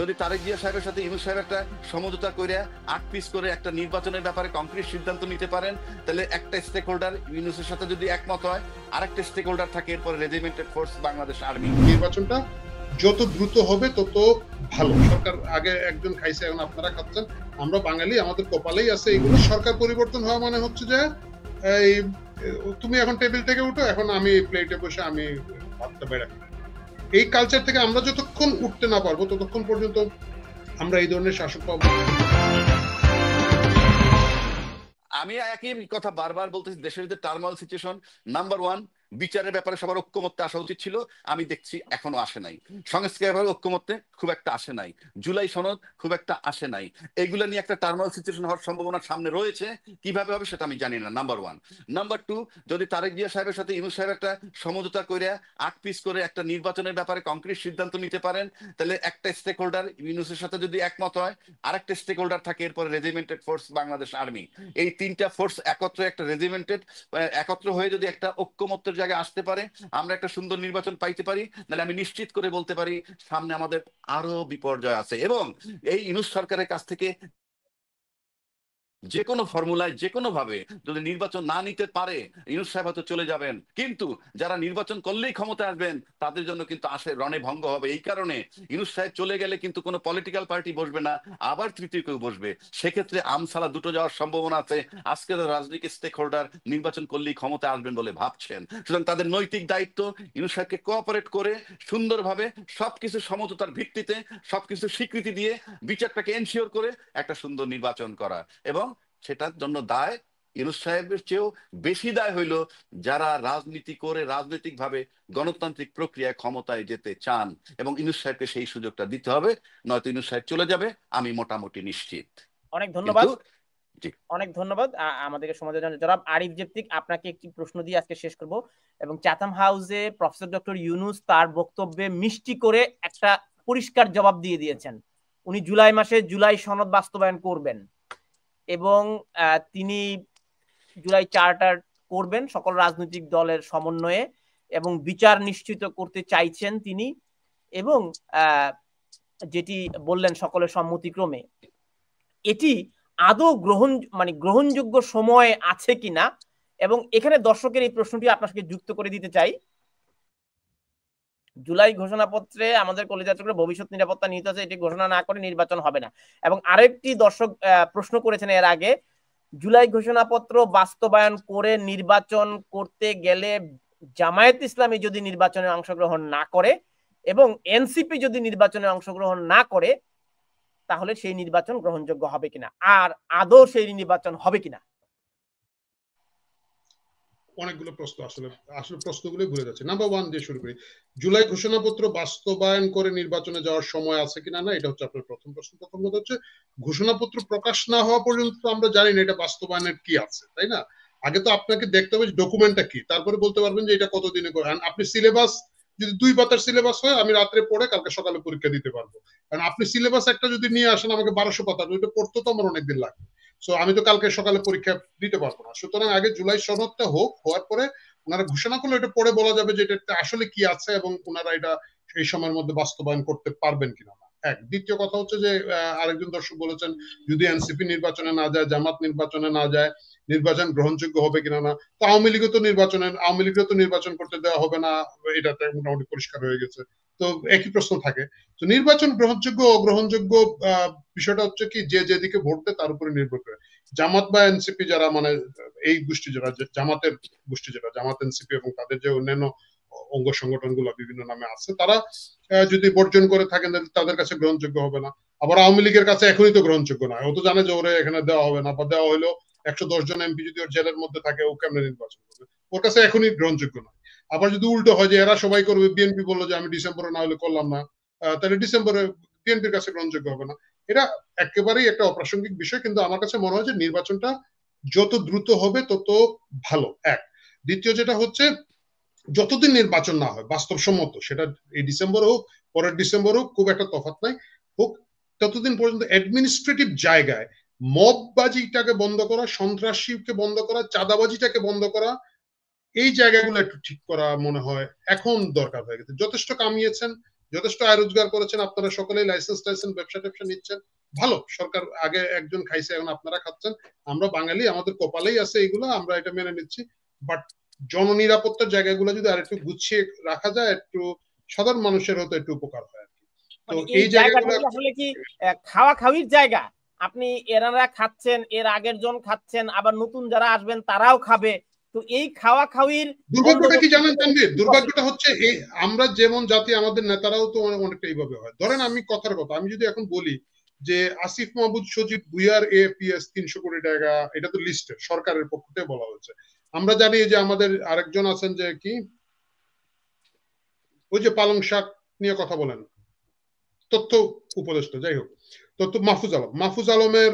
যদি তারেক জিয়া সাহেবের সাথে ইউনূস সাহেব একটা সমঝোতা করে 8 পিস করে একটা নির্বাচনের ব্যাপারে কংক্রিট সিদ্ধান্ত নিতে পারেন, তাহলে একটা স্টেক হোল্ডার ইউনূসের সাথে যদি একমত হয়, আরেকটা স্টেক হোল্ডার থাকে এরপরে রেজিমেন্টেড ফোর্স বাংলাদেশ আর্মি। নির্বাচনটা যত দ্রুত হবে তত ভালো। সরকার আগে একজন খাইছে, এখন আপনারা খাচ্ছেন। আমরা বাঙালি, আমাদের কপালেই আছে এগুলো। সরকার পরিবর্তন হওয়া মানে হচ্ছে যে এই তুমি এখন টেবিল থেকে উঠো, এখন আমি প্লেটে বসে আমি ভাতটা বেড়া। এই কালচার থেকে আমরা যতক্ষণ উঠতে না পারবো ততক্ষণ পর্যন্ত আমরা এই ধরনের শাসক পাবো। আমি একই কথা বারবার বলতেছি, দেশের যে টার্মাল সিচুয়েশন, নাম্বার 1 বিচারের ব্যাপারে সবার ঐক্যমত্যে আসা উচিত ছিল, আমি দেখছি এখনো আসে নাই। সংস্কারের ব্যাপারে ঐক্যমত্যে খুব একটা আসে নাই। জুলাই সনদ খুব একটা আসে নাই। এইগুলো নিয়ে একটা টার্মাল সিচুয়েশন হওয়ার সম্ভাবনা সামনে রয়েছে। কিভাবে হবে সেটা আমি জানি না, নাম্বার 1। নাম্বার 2, যদি তারেক জিয়া সাহেবের সাথে ইউনূস সাহেব একটা সমঝোতা করে 8 পিস করে একটা নির্বাচনের ব্যাপারে কংক্রিট সিদ্ধান্ত নিতে পারেন, তাহলে একটা স্টেক হোল্ডার ইউনূসের সাথে যদি একমত হয়, আরেকটা স্টেক হোল্ডার থাকে এরপরে রেজিমেন্টেড ফোর্স বাংলাদেশ আর্মি। এই 3টা ফোর্স একত্রে একটা রেজিমেন্টেড একত্র হয়ে যদি একটা ঐক্যমত্যের জায়গায় আসতে পারে, আমরা একটা সুন্দর নির্বাচন পাইতে পারি। তাহলে আমি নিশ্চিত করে বলতে পারি সামনে আমাদের আরো বিপর্যয় আছে। এবং এই ইউনূস সরকারের কাছ থেকে যে কোনো ফর্মুলায় যে কোনো ভাবে যদি নির্বাচন না নিতে পারে, ইউনূস সাহেব হয়তো চলে যাবেন, কিন্তু যারা নির্বাচন করলেই ক্ষমতা আসবেন তাদের জন্য কিন্তু আসে রণে ভঙ্গ হবে। এই কারণে ইউনূস সাহেব চলে গেলে কিন্তু কোনো পলিটিক্যাল পার্টি বসবে না, আবার তৃতীয় কেউ বসবে। সেক্ষেত্রে আমসালা দুটো যাওয়ার সম্ভাবনা আছে। আজকে রাজনৈতিক স্টেক হোল্ডার নির্বাচন করলেই ক্ষমতা আসবেন বলে ভাবছেন, সুতরাং তাদের নৈতিক দায়িত্ব ইউনূস সাহেবকে কোঅপারেট করে সুন্দরভাবে সবকিছু সমঝোতার ভিত্তিতে সবকিছু স্বীকৃতি দিয়ে বিচারটাকে এনশিওর করে একটা সুন্দর নির্বাচন করা। এবং সেটার জন্য দায় ইউনূস সাহেবের চেয়েও বেশি দায় হইল যারা রাজনীতি করে রাজনৈতিক ভাবে গণতান্ত্রিক প্রক্রিয়ায় ক্ষমতায় যেতে চান, এবং ইউনূস সাহেবকে সেই সুযোগটা দিতে হবে, নয়তো ইউনূস সাহেব চলে যাবে, আমি মোটামুটি নিশ্চিত। অনেক ধন্যবাদ। অনেক ধন্যবাদ আমাদেরকে সময় দেওয়ার জন্য। জনাব আরিফ জেতিক, আপনাকে একটি প্রশ্ন দিয়ে আজকে শেষ করব। এবং চাথাম হাউসে প্রফেসর ডক্টর ইউনূস তার বক্তব্যে মিষ্টি করে একটা পরিষ্কার জবাব দিয়ে দিয়েছেন। উনি জুলাই মাসে জুলাই সনদ বাস্তবায়ন করবেন এবং তিনি জুলাই চার্টার করবেন সকল রাজনৈতিক দলের সমন্বয়ে, এবং বিচার নিশ্চিত করতে চাইছেন তিনি, এবং যেটি বললেন সকলের সম্মতিক্রমে। এটি আদৌ গ্রহণযোগ্য সময় আছে কিনা, এবং এখানে দর্শকের এই প্রশ্নটি আপনাকে যুক্ত করে দিতে চাই। জুলাই ঘোষণাপত্রে আমাদের কলেজ ছাত্ররা ভবিষ্যৎ নিরাপত্তা নিহিত আছে, এটি ঘোষণা না করে নির্বাচন হবে না। এবং আরেকটি দর্শক প্রশ্ন করেছেন এর আগে, জুলাই ঘোষণাপত্র বাস্তবায়ন করে নির্বাচন করতে গেলে জামায়াত ইসলামী যদি নির্বাচনে অংশগ্রহণ না করে এবং এনসিপি যদি নির্বাচনে অংশগ্রহণ না করে, তাহলে সেই নির্বাচন গ্রহণযোগ্য হবে কিনা, আর আদৌ সেই নির্বাচন হবে কিনা? অনেকগুলো প্রশ্ন, আসলে প্রশ্নগুলো ঘুরে যাচ্ছে। নাম্বার 1 দিয়ে শুরু করি। জুলাই ঘোষণাপত্র বাস্তবায়ন করে নির্বাচনে যাওয়ার সময় আছে কিনা না, এটা হচ্ছে আপনার প্রথম প্রশ্ন। প্রথম কথা হচ্ছে, ঘোষণাপত্র প্রকাশ না হওয়া পর্যন্ত আমরা জানি না এটা বাস্তবায়নের কি আছে, তাই না? আগে তো আপনাকে দেখতে হবে ডকুমেন্টটা কি, তারপরে বলতে পারবেন যে এটা কতদিনে করেন। আপনি সিলেবাস যদি 2 পাতার সিলেবাস হয়, আমি রাত্রে পড়ে কালকে সকালে পরীক্ষা দিতে পারবো। কারণ আপনি সিলেবাস একটা যদি নিয়ে আসেন আমাকে 1200 পাতা, ওইটা পড়তে তো আমার অনেকদিন লাগবে। সো আমি তো কালকে সকালে পরীক্ষা দিতে পারবো না। সুতরাং আগে জুলাই সনদটা হোক, হওয়ার পরে ওনারা ঘোষণা করলে এটা পরে বলা যাবে যে এটা আসলে কি আছে এবং ওনারা এটা এই সময়ের মধ্যে বাস্তবায়ন করতে পারবেন কিনা না। এক। দ্বিতীয় কথা হচ্ছে যে আরেকজন দর্শক বলেছেন যদি এনসিপি নির্বাচনে না যায়, জামাত নির্বাচনে না যায়, নির্বাচন গ্রহণযোগ্য হবে কিনা না। তো আওয়ামী লীগও তো নির্বাচন করতে দেওয়া হবে না, এটাতে মোটামুটি পরিষ্কার হয়ে গেছে। তো একই প্রশ্ন থাকে। তো নির্বাচন গ্রহণযোগ্য অগ্রহণযোগ্য বিষয়টা হচ্ছে কি, যে যেদিকে ভোট দেয় তার উপরে নির্ভর করে। জামাত বা এনসিপি যারা, মানে এই গোষ্ঠী যারা, জামাতের গোষ্ঠী যেটা, জামাত এনসিপি এবং তাদের যে অন্যান্য অঙ্গ সংগঠনগুলো বিভিন্ন নামে আছে, তারা যদি বর্জন করে থাকেন তাদের কাছে গ্রহণযোগ্য হবে না। আবার আওয়ামী লীগের কাছে এখনই তো গ্রহণযোগ্য নয়, ও তো জানে যে ওরে এখানে দেওয়া হবে না, বা দেওয়া হলো 110 জন এমপি যদি ওর জেলের মধ্যে থাকে, ও কেমনে নির্বাচন করবে, ওর কাছে এখনই গ্রহণযোগ্য নয়। আবার যদি উল্টো হয় যে এরা সবাই করবে, বিএনপি বললো যে আমি ডিসেম্বরে না হলে করলাম না, তাহলে ডিসেম্বরে বিএনপির কাছে গ্রহণযোগ্য হবে না। এটা একেবারেই একটা অপ্রাসঙ্গিক বিষয়। কিন্তু আমার কাছে মনে হয় যে নির্বাচনটা যত দ্রুত হবে তত ভালো, এক। দ্বিতীয় যেটা হচ্ছে, যতদিন নির্বাচন না হয় বাস্তবসম্মত, সেটা এই ডিসেম্বর হোক, পরের ডিসেম্বর হোক, খুব একটা তফাৎ নাই, হোক, ততদিন পর্যন্ত অ্যাডমিনিস্ট্রেটিভ জায়গায় মববাজিটাকে বন্ধ করা, সন্ত্রাসীকে বন্ধ করা, চাঁদাবাজিটাকে বন্ধ করা, এই জায়গাগুলো একটু ঠিক করা মনে হয় এখন দরকার হয়ে গেছে। যথেষ্ট কামিয়েছেন, যথেষ্ট আয় রোজগার করেছেন, আপনারা সকলেই লাইসেন্স টাইসেন্স ব্যবসা ট্যাবসা নিচ্ছেন, ভালো। সরকার আগে একজন খাইছে, এখন আপনারা খাচ্ছেন। আমরা বাঙালি, আমাদের কপালেই আছে এগুলো, আমরা এটা মেনে নিচ্ছি। বাট জননিরাপত্তার জায়গাগুলো যদি আর একটু গুছিয়ে রাখা যায়, একটু সাধারণ মানুষের হয়তো একটু উপকার হয় আর কি। তো এই জায়গাগুলো আসলে কি খাওয়া খাওয়ির জায়গা, আপনি এনারা খাচ্ছেন, এর আগের জন খাচ্ছেন, আবার নতুন যারা আসবেন তারাও খাবে। তো এই খাওয়া খাওয়ির দুর্ভাগ্যটা কি জানেন তানভীর? দুর্ভাগ্যটা হচ্ছে এই আমরা যেমন জাতি, আমাদের নেতারাও তো অনেকটা এইভাবে হয়। ধরেন আমি কথার কথা, আমি যদি এখন বলি যে আসিফ মাহমুদ সজীব ভুইয়ার এপিএস 300 কোটি টাকা, এটা তো লিস্টে সরকারের পক্ষ থেকে বলা হয়েছে। আমরা জানি যে আমাদের আরেকজন আছেন যে কি ওই যে পালং শাক নিয়ে কথা বলেন, তথ্য উপদেষ্টা, যাই হোক, তথ্য মাহফুজ আলমের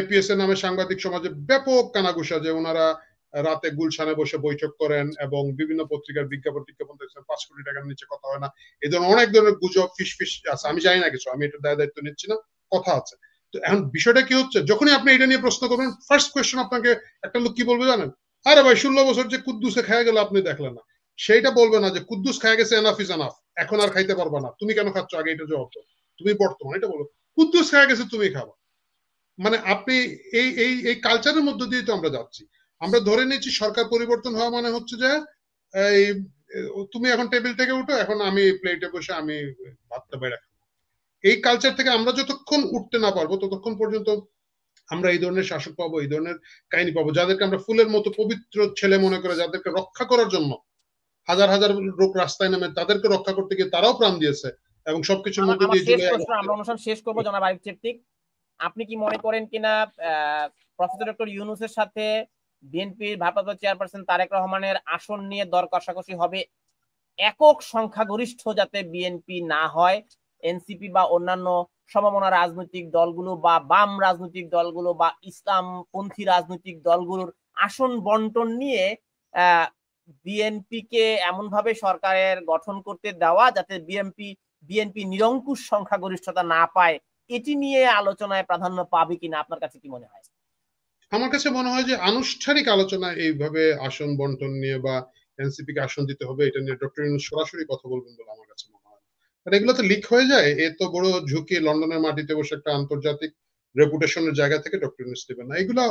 এপিএস এর নামে সাংবাদিক সমাজে ব্যাপক কানাঘুষা, যে ওনারা রাতে গুলশানে বসে বৈঠক করেন এবং বিভিন্ন পত্রিকার বিজ্ঞাপন 5 কোটি টাকার নিচে কথা হয় না, এই ধরনের অনেক ধরনের গুজব ফিস আছে। আমি জানি না কিছু, আমি এটা দায়িত্ব নিচ্ছি না, কথা আছে। তো এখন বিষয়টা কি হচ্ছে, যখনই আপনি এটা নিয়ে প্রশ্ন করবেন, ফার্স্ট কোয়েশ্চেন আপনাকে একটা লোক কি বলবে জানেন? আরে ভাই 16 বছর যে কুদ্দুসে খাওয়া গেল আপনি দেখলেন না। সেইটা বলবে না যে কুদ্দুস খাওয়া গেছে, এনাফ ইজ এনাফ, এখন আর খাইতে পারবা না, তুমি কেন খাচ্ছ, আগে এটা জবাব দাও, তুমি বর্তমান এটা বলো। কুদ্দুস খাওয়া গেছে, তুমি খাবা। মানে আপনি এই এই এই কালচারের মধ্য দিয়ে তো আমরা যাচ্ছি। আমরা ধরে নিচ্ছি সরকার পরিবর্তন হওয়া মানে হচ্ছে যে এই তুমি এখন টেবিল থেকে উঠো, এখন আমি প্লেটে বসে আমি ভাতটা বেড়ে খাবো। এই কালচার থেকে আমরা যতক্ষণ উঠতে না পারবো, ততক্ষণ পর্যন্ত আমরা এই ধরনের শাসক পাবো, এই ধরনের কাহিনী পাবো, যাদেরকে আমরা ফুলের মতো পবিত্র ছেলে মনে করে, যাদেরকে রক্ষা করার জন্য হাজার হাজার লোক রাস্তায় নেমে তাদেরকে রক্ষা করতে গিয়ে তারাও প্রাণ দিয়েছে, এবং সবকিছুর মধ্যে দিয়ে আমরা অনুষ্ঠান শেষ করবো। জনাব আরিফ চেফটিক, আপনি কি মনে করেন কিনা প্রফেসর ডক্টর ইউনূসের সাথে বিএনপির ভারপ্রাপ্ত চেয়ারপারসন তারেক রহমানের আসন নিয়ে দর কষাকষি হবে একক সংখ্যাগরিষ্ঠ যাতে বিএনপি না হয়, এনসিপি বা অন্যান্য সমমনা রাজনৈতিক দলগুলো বা বাম রাজনৈতিক দলগুলো বা ইসলামপন্থী রাজনৈতিক দলগুলোর আসন বন্টন নিয়ে বিএনপি কে এমন ভাবে সরকারের গঠন করতে দেওয়া যাতে বিএনপি নিরঙ্কুশ সংখ্যাগরিষ্ঠতা না পায়, এটি নিয়ে আলোচনায় প্রাধান্য পাবে কিনা আপনার কাছে কি মনে হয়? আমার কাছে মনে হয় যে আনুষ্ঠানিক আলোচনা এইভাবে আসন বন্টন নিয়ে বা এনসিপি কে আসন দিতে হবে এটা নিয়ে ডক্টর ইউনূস সরাসরি কথা বলবেন বলে আমার কাছে মনে হয়। আর এগুলো তো লিক হয়ে যায়, এ তো বড় ঝুঁকি, লন্ডনের মাটিতে বসে একটা আন্তর্জাতিক রেপুটেশনের জায়গা থেকে ডক্টর ইউনূস দেবেন না। এগুলা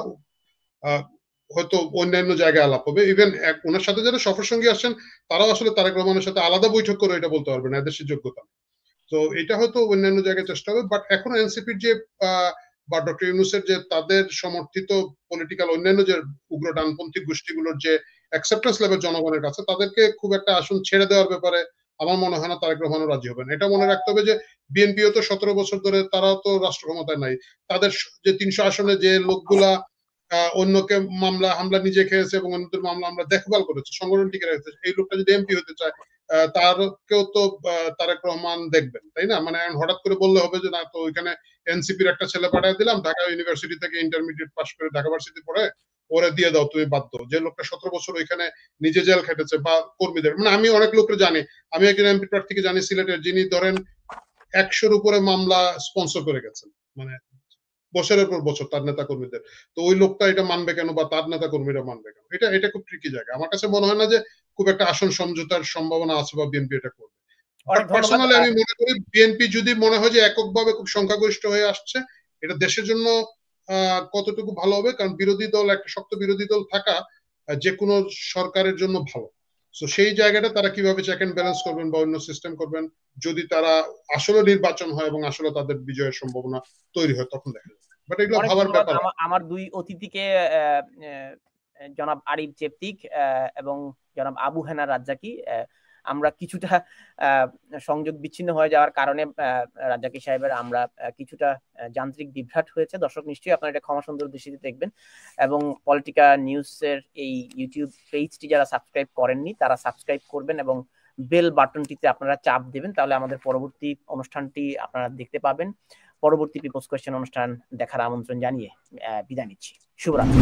হয়তো অন্যান্য জায়গায় আলাপ হবে। ইভেন ওনার সাথে যারা সফর সঙ্গী আসছেন তারাও আসলে তারেক রহমানের সাথে আলাদা বৈঠক করে এটা বলতে পারবে না, এদেশের যোগ্যতা। তো এটা হয়তো অন্যান্য জায়গায় চেষ্টা হবে। বাট এখন এনসিপির যে বা ডক্টর ইউনূসের যে তাদের সমর্থিত পলিটিক্যাল অন্যান্য যে উগ্র ডানপন্থী গোষ্ঠীগুলোর যে অ্যাকসেপ্টেন্স লেভেল জনগণের কাছে, তাদেরকে খুব একটা আসন ছেড়ে দেওয়ার ব্যাপারে আমার মনে হয় না তারেক রহমানও রাজি হবেন। এটা মনে রাখতে হবে যে বিএনপিও তো 17 বছর ধরে তারাও তো রাষ্ট্র ক্ষমতায় নাই। তাদের যে 300 আসনে যে লোকগুলা অন্যকে মামলা হামলা নিজে খেয়েছে এবং অন্যদের মামলা আমরা দেখভাল করেছি, সংগঠন টিকে রেখেছে, এই লোকটা যদি এমপি হতে চায় তারকেও তো তারেক রহমান দেখবেন, তাই না? মানে হঠাৎ করে বললে হবে যে না, তো ওইখানে এনসিপির একটা ছেলে পাঠিয়ে দিলাম, ঢাকা ইউনিভার্সিটি থেকে ইন্টারমিডিয়েট পাস করে ঢাকা ভার্সিটি পড়ে, ওরা দিয়ে দাও, তুমি বাধ্য। যে লোকটা 17 বছর ওইখানে নিজে জেল খেটেছে, বা কর্মীদের, মানে আমি অনেক লোককে জানি, আমি একজন এমপি প্রার্থীকে জানি সিলেটের, যিনি ধরেন 100-র উপরে মামলা স্পন্সর করে গেছেন, মানে বছরের পর বছর তার নেতা কর্মীদের। তো ওই লোকটা এটা মানবে কেন, বা তার নেতা কর্মীরা মানবে কেন? এটা খুব ট্রিকি জায়গা। আমার কাছে মনে হয় না যে খুব একটা আসন সমঝোতার সম্ভাবনা আছে বা বিএনপি এটা করবে। পার্সোনালি আমি মনে করি বিএনপি যদি মনে হয় যে এককভাবে খুব সংখ্যাগরিষ্ঠ হয়ে আসছে, এটা দেশের জন্য কতটুকু ভালো হবে, কারণ বিরোধী দল, একটা শক্ত বিরোধী দল থাকা যে কোনো সরকারের জন্য ভালো। তো সেই জায়গাটা তারা কিভাবে চেক এন্ড ব্যালেন্স করবেন বা অন্য সিস্টেম করবেন, যদি তারা আসলে নির্বাচন হয় এবং আসলে তাদের বিজয়ের সম্ভাবনা তৈরি হয়, তখন দেখা যাবে। বাট এগুলো ভাবার ব্যাপার। আমার দুই অতিথিকে, জনাব আরিফ চেফটিক এবং জনাব আবু হেনা রাজ্জাকি, আমরা কিছুটা সংযোগ বিচ্ছিন্ন হয়ে যাওয়ার কারণে রাজ্জাকি সাহেবের আমরা কিছুটা যান্ত্রিক বিভ্রাট হয়েছে। দর্শক নিশ্চয়ই আপনারা এটা ক্ষমা সুন্দর দৃষ্টিতে দেখবেন, এবং পলিটিকা নিউজের এই ইউটিউব পেজটি যারা সাবস্ক্রাইব করেননি তারা সাবস্ক্রাইব করবেন এবং বেল বাটনটিতে আপনারা চাপ দেবেন, তাহলে আমাদের পরবর্তী অনুষ্ঠানটি আপনারা দেখতে পাবেন। পরবর্তী পিপলস কোয়েশ্চেন অনুষ্ঠান দেখার আমন্ত্রণ জানিয়ে বিদায় নিচ্ছি। শুভরাত্রি।